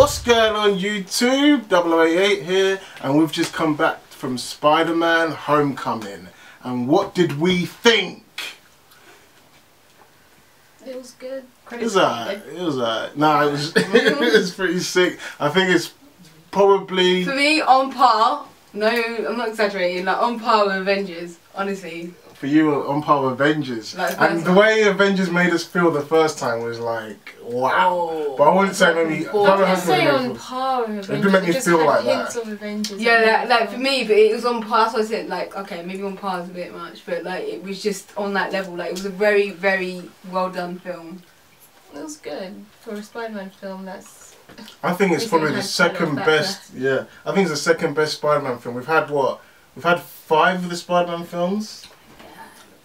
What's going on YouTube? 0088 here, and we've just come back from Spider-Man Homecoming. And what did we think? It was good. It was alright. It was alright. Nah, it was it was pretty sick. I think it's probably, for me, on par. No, I'm not exaggerating. Like on par with Avengers, honestly. for you, on par with Avengers. Like and the way Avengers made us feel the first time was like, wow. Oh, but I wouldn't say maybe. I wouldn't say on par with Avengers. It didn't make me just feel had like hints that. of Avengers. yeah, like for me, but it was on par. So I said, like, okay, maybe on par is a bit much, but like it was just on that level. Like it was a very, very well done film. It was good for a Spider-Man film. I think it's probably the second best. Yeah, I think it's the second best Spider-Man film. We've had what? We've had 5 of the Spider-Man films,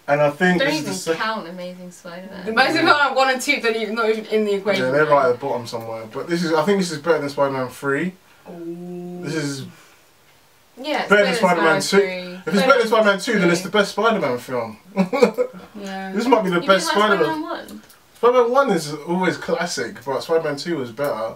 and I think don't this is even count Amazing Spider-Man. The most important 1 and 2 don't even not even in the equation. Yeah, they're right at the bottom somewhere. But this is, I think this is better than Spider-Man 3. Ooh. This is yeah, better than Spider-Man 2. 3. If it's better than Spider-Man 2, then it's the best Spider-Man film. Yeah. This might be the best Spider-Man Spider-Man. 1? Spider-Man 1 is always classic, but Spider-Man 2 was better.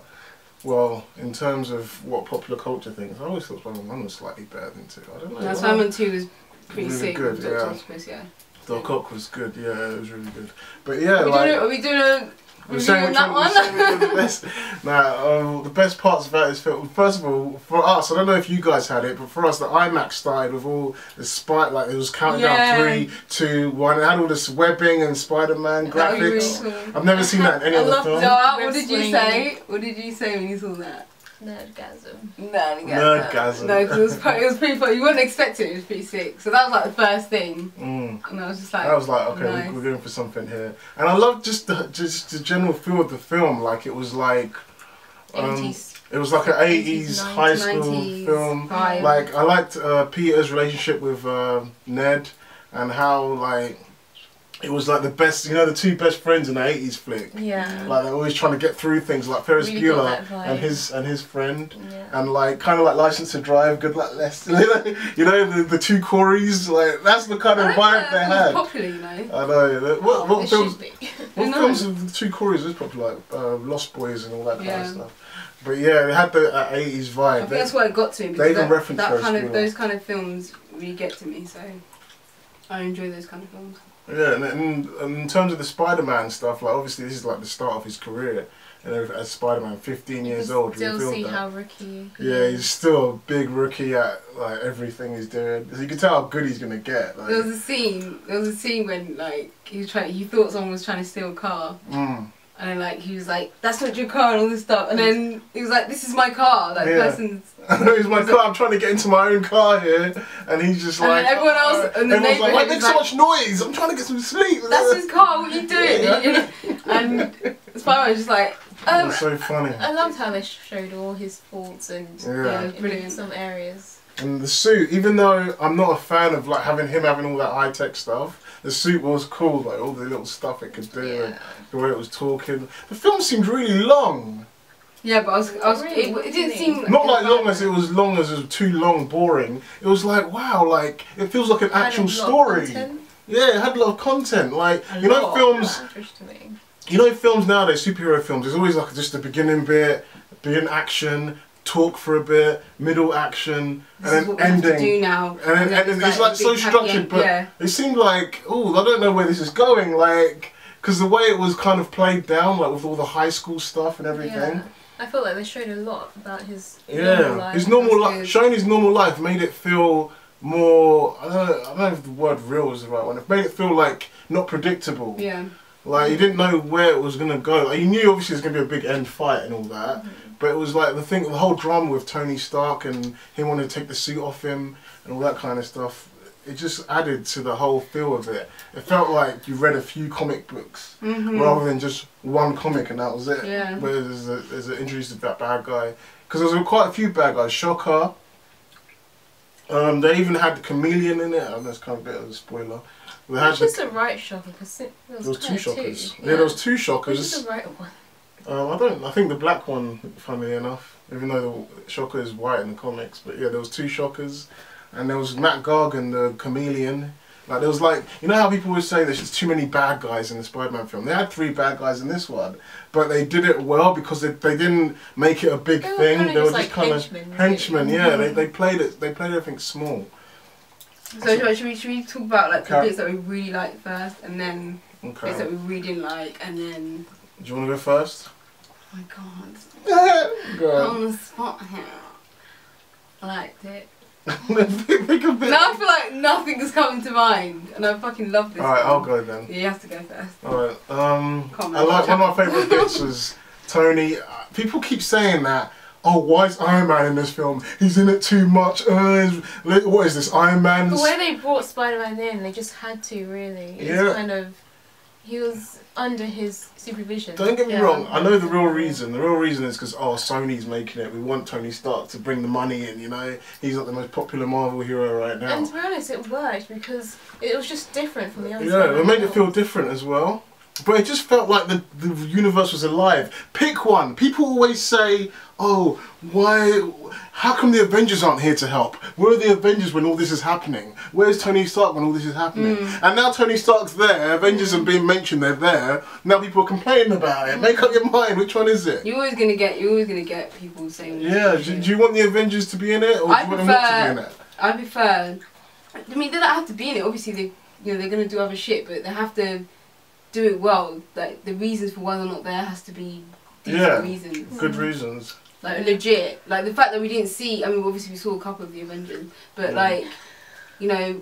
Well, in terms of what popular culture thinks, I always thought Spider-Man 1 was slightly better than 2. I don't know. No, Spider-Man 2 was pretty really sick. good, With yeah. Dr. Octopus, yeah. Doc Ock was good, yeah, it was really good. But yeah, Are we doing a review on that one? The best, the best parts about this film, first of all, for us, I don't know if you guys had it, but for us, the IMAX started with all the like it was counting down 3, 2, 1. It had all this webbing and Spider-Man graphics. Really cool. I've never seen that in any other film. What did you say? What did you say when you saw that? Nerdgasm. Nerdgasm. No, it was pretty funny. You wouldn't expect it. It was pretty sick. So that was like the first thing, and I was just like, I was like, okay, nice. we're going for something here. And I loved just the general feel of the film. Like it was like, 80s. it was like an 80s 90s, high school 90s film. vibe. Like I liked Peter's relationship with Ned, and how like it was like the best, you know, the 2 best friends in the 80s flick. Yeah. Like they're always trying to get through things, like Ferris Really got Bueller that vibe. and his friend, Yeah. and like kind of like License to Drive, Good Luck Lester. You know the 2 Corys, like that's the kind of vibe they had. Popular, you know. I know. What films? What No. films of the 2 Corys was popular? Like Lost Boys and all that kind of Yeah. stuff. But yeah, they had the 80s vibe. I think that's what it got to me. They Because even reference that kind Ferris of Bueller. those kind of films really get to me. So I enjoy those kind of films. Yeah, and in terms of the Spider-Man stuff, like obviously this is like the start of his career, and as Spider-Man, 15 years old, Still revealed see that. how rookie. Yeah, he's still a big rookie at like everything he's doing. So you can tell how good he's gonna get. Like, There was a scene when like he thought someone was trying to steal a car. And then like he was like, that's not your car and all this stuff, and then he was like, this is my car, like Yeah. person's. It's my car. I'm trying to get into my own car here, and he's just And like. then everyone else in the everyone's like, why neighborhood make is so like, much noise? I'm trying to get some sleep. that's his car. What are you doing? Yeah. And Spider-Man was just like, It was so funny. I loved how they showed all his faults and Yeah. in Brilliant. some areas. And the suit, even though I'm not a fan of like having all that high tech stuff, the suit was cool, like all the little stuff it could do, and the way it was talking. The film seemed really long. yeah, but it didn't seem Not like long as it was too long, boring. It was like, wow, like it feels like an actual story. Yeah, it had a lot of content. Like you know, films. You know, films nowadays, superhero films. There's always like just the beginning bit, action. Talk for a bit, middle action, and then ending. Do now. And then it's like so structured, but it seemed like, oh, I don't know where this is going, like, because the way it was kind of played down, like with all the high school stuff and everything. Yeah. I felt like they showed a lot about his normal life. His normal life, showing his normal life made it feel more, I don't know if the word real is the right one. It made it feel like not predictable. Yeah. Like you didn't know where it was gonna go. Like, you knew obviously there's gonna be a big end fight and all that, but it was like the whole drama with Tony Stark and him wanting to take the suit off him and all that kind of stuff. It just added to the whole feel of it. It felt like you read a few comic books rather than just one comic and that was it. Yeah. Where there's an introduce to that bad guy, because there was quite a few bad guys. Shocker. They even had the Chameleon in it. Oh, that's kind of a bit of a spoiler. They had just the right shocker, because there was 2 shockers. Yeah, there was 2 shockers. Which is the right one? I think the black one, funnily enough, even though the shocker is white in the comics, but yeah, there was 2 shockers, and there was Matt Gargan, the Chameleon. Like there was like, you know how people always say there's just too many bad guys in the Spider-Man film. They had 3 bad guys in this one, but they did it well because they didn't make it a big thing. They were just kind of henchmen. Yeah, they played it. They played everything small. So should we talk about like the bits that we really liked first, and then bits that we really didn't like, and then. Do you want to go first? Oh my god. Go on the spot here. I liked it. Think of it. Now I feel like nothing's coming to mind, and I fucking love this. Alright, I'll go then. Yeah, you have to go first. Alright, I like one of my favourite bits was Tony. People keep saying that. Oh, why is Iron Man in this film? He's in it too much. What is this, Iron Man? The way they brought Spider-Man in, they just had to, really. It's kind of... He was under his supervision. Don't get me wrong, I know the real reason. The real reason is because, Sony's making it. We want Tony Stark to bring the money in, you know? He's not the most popular Marvel hero right now. And to be honest, it worked because it was just different from the other Yeah, it made it feel different as well. But it just felt like the universe was alive. Pick one. People always say, oh, how come the Avengers aren't here to help? Where are the Avengers when all this is happening? Where's Tony Stark when all this is happening? And now Tony Stark's there, Avengers have been mentioned, they're there. Now people are complaining about it. Make up your mind, which one is it? You're always gonna get people saying. Yeah, do you want the Avengers to be in it, or do you want them not to be in it? I prefer. I mean, they don't have to be in it. Obviously, they're gonna do other shit, but they have to do it well. Like the reasons for why they're not there has to be decent reasons. Good reasons. Like legit. Like the fact that we didn't see. I mean, obviously we saw a couple of the Avengers, but like, you know,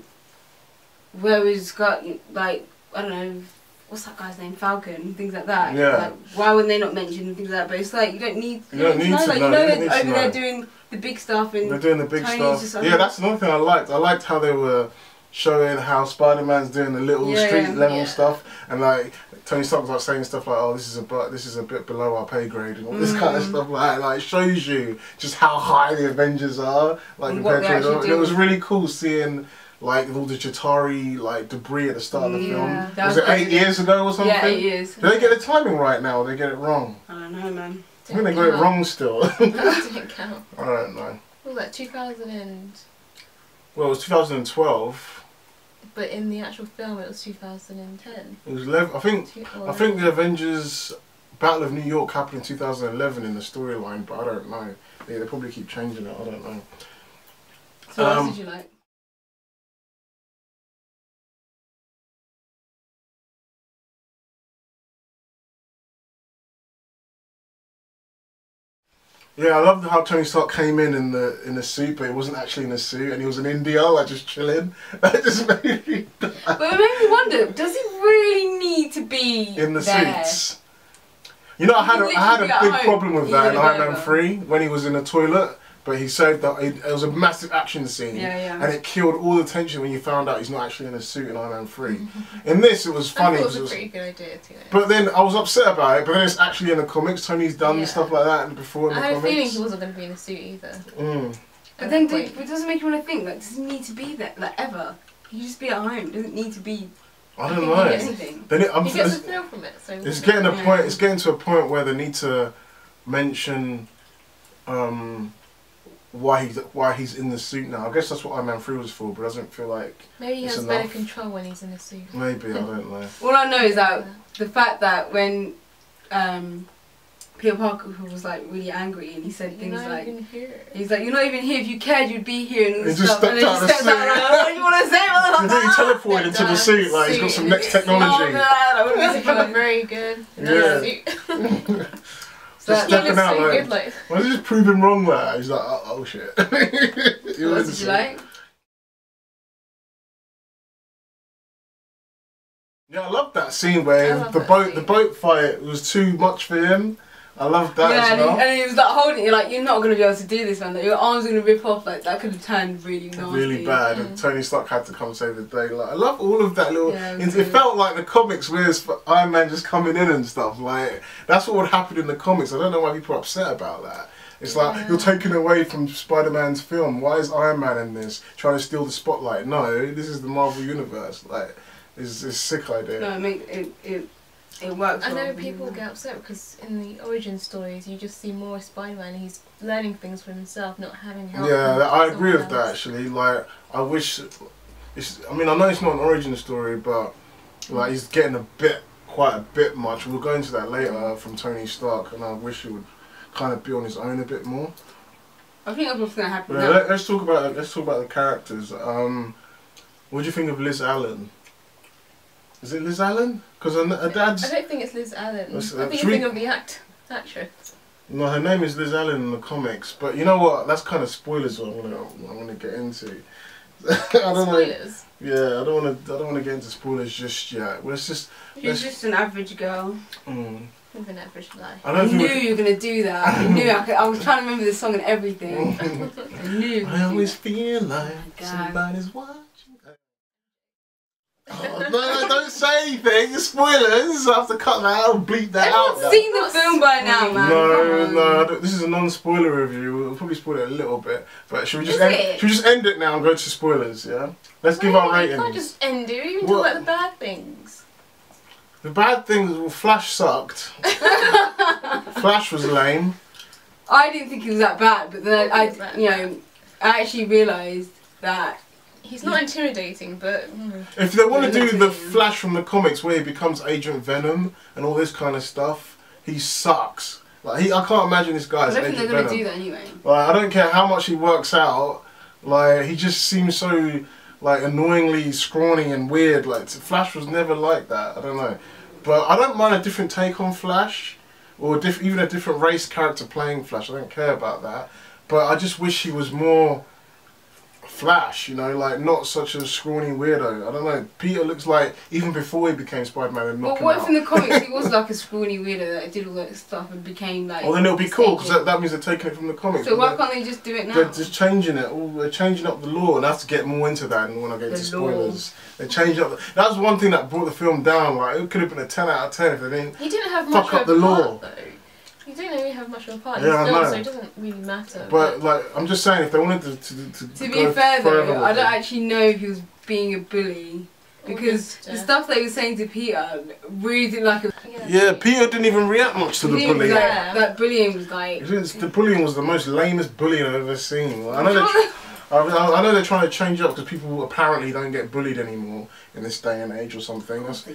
where is Scott? Like I don't know. What's that guy's name? Falcon, things like that. Yeah. Like, why were they not mentioned and things like that? But it's like you don't need. You don't need to know. Like, you know they're over there doing the big stuff and. They're doing the big stuff. Yeah, that's another thing I liked. I liked how they were showing how Spider-Man's doing the little street level stuff, and like Tony Stark was like saying stuff like, "Oh, this is a bit below our pay grade," and all this kind of stuff like that. Like it shows you just how high the Avengers are, like compared to it. And it was really cool seeing like all the Chitauri like debris at the start of the film. Was it 8 years ago or something? Yeah, 8 years. Did they get the timing right now, or did they get it wrong? I don't know, man. I think they got it wrong still. That didn't count. I don't know. What was that, 2000 and... Well, it was 2012. But in the actual film, it was 2010. It was 11. I think the Avengers Battle of New York happened in 2011 in the storyline, but I don't know. They probably keep changing it. I don't know. So what else did you like? Yeah, I loved how Tony Stark came in the suit, but he wasn't actually in a suit, and he was in India, like just chilling. That just made me. But it made me wonder: does he really need to be in the there? Suits? You know, I had a big problem with that in Iron Man 3 when he was in the toilet. But he saved that. It was a massive action scene, and it killed all the tension when you found out he's not actually in a suit in Iron Man 3. In this, it was funny. I thought it was a pretty good idea too. But then I was upset about it. But then it's actually in the comics. Tony's done stuff like that before in the comics. I had a feeling he wasn't going to be in a suit either. But then it doesn't make you want to think, like, does he need to be there, like, ever? He can just be at home. Doesn't need to be. I don't know. Then he gets a feel from it. So it's getting a point. It's getting to a point where they need to mention why he's in the suit now. I guess that's what Iron Man 3 was for, but it doesn't feel like maybe he has better control when he's in the suit. Maybe, I don't know. All I know is that the fact that when Peter Parker was like really angry and he said things like, he's like, "You're not even here. If you cared, you'd be here." And all this stuff. And then he stepped out like, "What do you want to say?" And then he teleported into the suit, like he's got some next technology. That would be very good. Yeah. Just stepping out, like, why is he just proving wrong there? He's like, oh shit. What did you like? Yeah, I loved that scene where the boat fight was too much for him. I loved that as well. And he was like holding it, like, you're not going to be able to do this, man. Like, your arms are going to rip off. Like, that could have turned really nasty. Really bad. And Tony Stark had to come save the day. Like, I love all of that little... it felt like the comics where it's Iron Man just coming in and stuff. Like, that's what would happen in the comics. I don't know why people are upset about that. It's like, you're taken away from Spider-Man's film. Why is Iron Man in this? Trying to steal the spotlight. No, this is the Marvel Universe. Like, it's a sick idea. No, it works. I know people get upset because in the origin stories you just see more Spider-Man. He's learning things for himself, not having help. Yeah, I agree with that actually. Like, I wish I mean, I know it's not an origin story, but like he's getting quite a bit much. We'll go into that later from Tony Stark, and I wish he would kind of be on his own a bit more. I think that's what's gonna happen. Yeah, let's talk about the characters. What do you think of Liz Allen? Is it Liz Allen? Because her dad's... I don't think it's Liz Allen. I think you think of the actress. No, her name is Liz Allen in the comics. But you know what? That's kind of spoilers. What I'm gonna get into. I don't spoilers. know. Yeah, I don't want to get into spoilers just yet. Well, She's just an average girl. With an average life. I knew you were gonna do that. I knew. I was trying to remember the song and everything. I knew. I always feel like somebody's watching. Oh, no, don't say anything. Spoilers. I have to cut that out and bleep that out. Everyone's seen the film by now, man. No. This is a non-spoiler review. We'll probably spoil it a little bit. But should we just end it now and go to spoilers? Yeah. Let's give our ratings. You can't just end it. You can talk about the bad things. The bad things. Well, Flash sucked. Flash was lame. I didn't think he was that bad, but then I actually realised that. He's not intimidating, but... If they want to do the Flash from the comics where he becomes Agent Venom and all this kind of stuff, he sucks. Like I can't imagine this guy as Agent Venom. I don't think they're going to do that anyway. Like, I don't care how much he works out, like, he just seems so, like, annoyingly scrawny and weird. Like, Flash was never like that, I don't know. But I don't mind a different take on Flash, or even a different race character playing Flash. I don't care about that. But I just wish he was more... Flash, you know, like not such a scrawny weirdo. I don't know. Peter looks like even before he became Spider-Man and knocked him out. But what if in the comics he was like a scrawny weirdo that did all that stuff and became like... Well, then it'll be cool because that means they're taking it from the comics. So why can't they just do it now? They're just changing it. They're changing up the law, and I have to get more into that when I get into spoilers. They're changing up. That was one thing that brought the film down. Like it could have been a 10 out of 10 if they didn't. He didn't have much fuck up the law. Though. You don't really have much of a part. Yeah, I know. So it doesn't really matter. But like, I'm just saying, if they wanted to be fair though, I don't actually know if he was being a bully because the stuff they were saying to Peter really didn't like. Yeah, Peter didn't even react much to the bullying. That bullying was like. The bullying was the most lamest bullying I've ever seen. I know they're trying to change up because people apparently don't get bullied anymore in this day and age or something. That's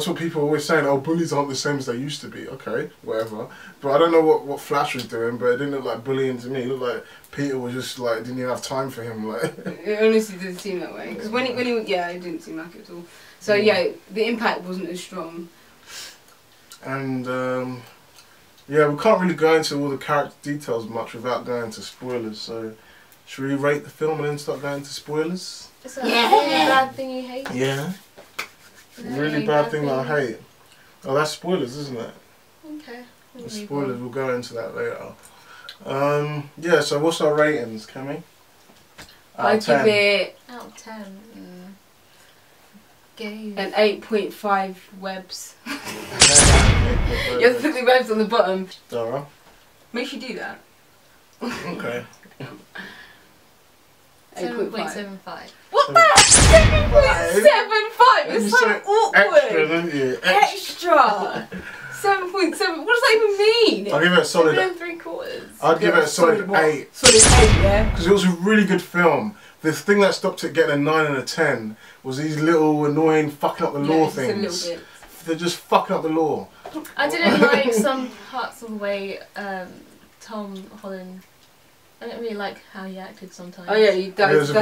what people are always saying. Oh, bullies aren't the same as they used to be. Okay, whatever. But I don't know what Flash was doing, but it didn't look like bullying to me. It looked like Peter was just like didn't even have time for him. Like it honestly didn't seem that way because when he it didn't seem like it at all. So yeah, the impact wasn't as strong. And yeah, we can't really go into all the character details much without going into spoilers. So. Should we rate the film and then start going to spoilers? Is that a really bad thing you hate? Yeah. Really bad thing that I hate. Oh, that's spoilers, isn't it? Okay. Spoilers, we'll go into that later. Yeah, so what's our ratings, Cammy? I'd give it... Out of 10. An 8.5 webs. You have to put the webs on the bottom. Alright. Make sure you do that. Okay. 7.75. What the heck? 7.75? It's so awkward. Extra, didn't you? Extra. 7.7. What does that even mean? I'll give it a solid 7 3/4. I'd give it a solid 8. Solid 8, yeah. Because it was a really good film. The thing that stopped it getting a 9 and a 10 was these little annoying fucking up the law things. A little bit. They're just fucking up the law. I didn't like some parts of the way Tom Holland. I don't really like how he acted sometimes. Oh yeah, he was a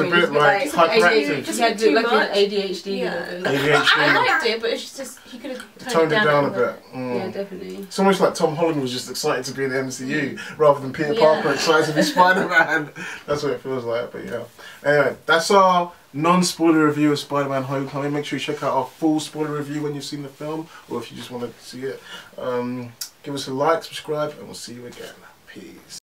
bit like hyperactive. Just had too like much. an ADHD. Yeah. ADHD. I liked it, but it's just he could have toned it down a bit. Yeah, definitely. It's almost like Tom Holland was just excited to be in the MCU rather than Peter Parker excited to be Spider-Man. That's what it feels like. But yeah. Anyway, that's our non-spoiler review of Spider-Man Homecoming. Make sure you check out our full spoiler review when you've seen the film, or if you just want to see it. Give us a like, subscribe, and we'll see you again. Peace.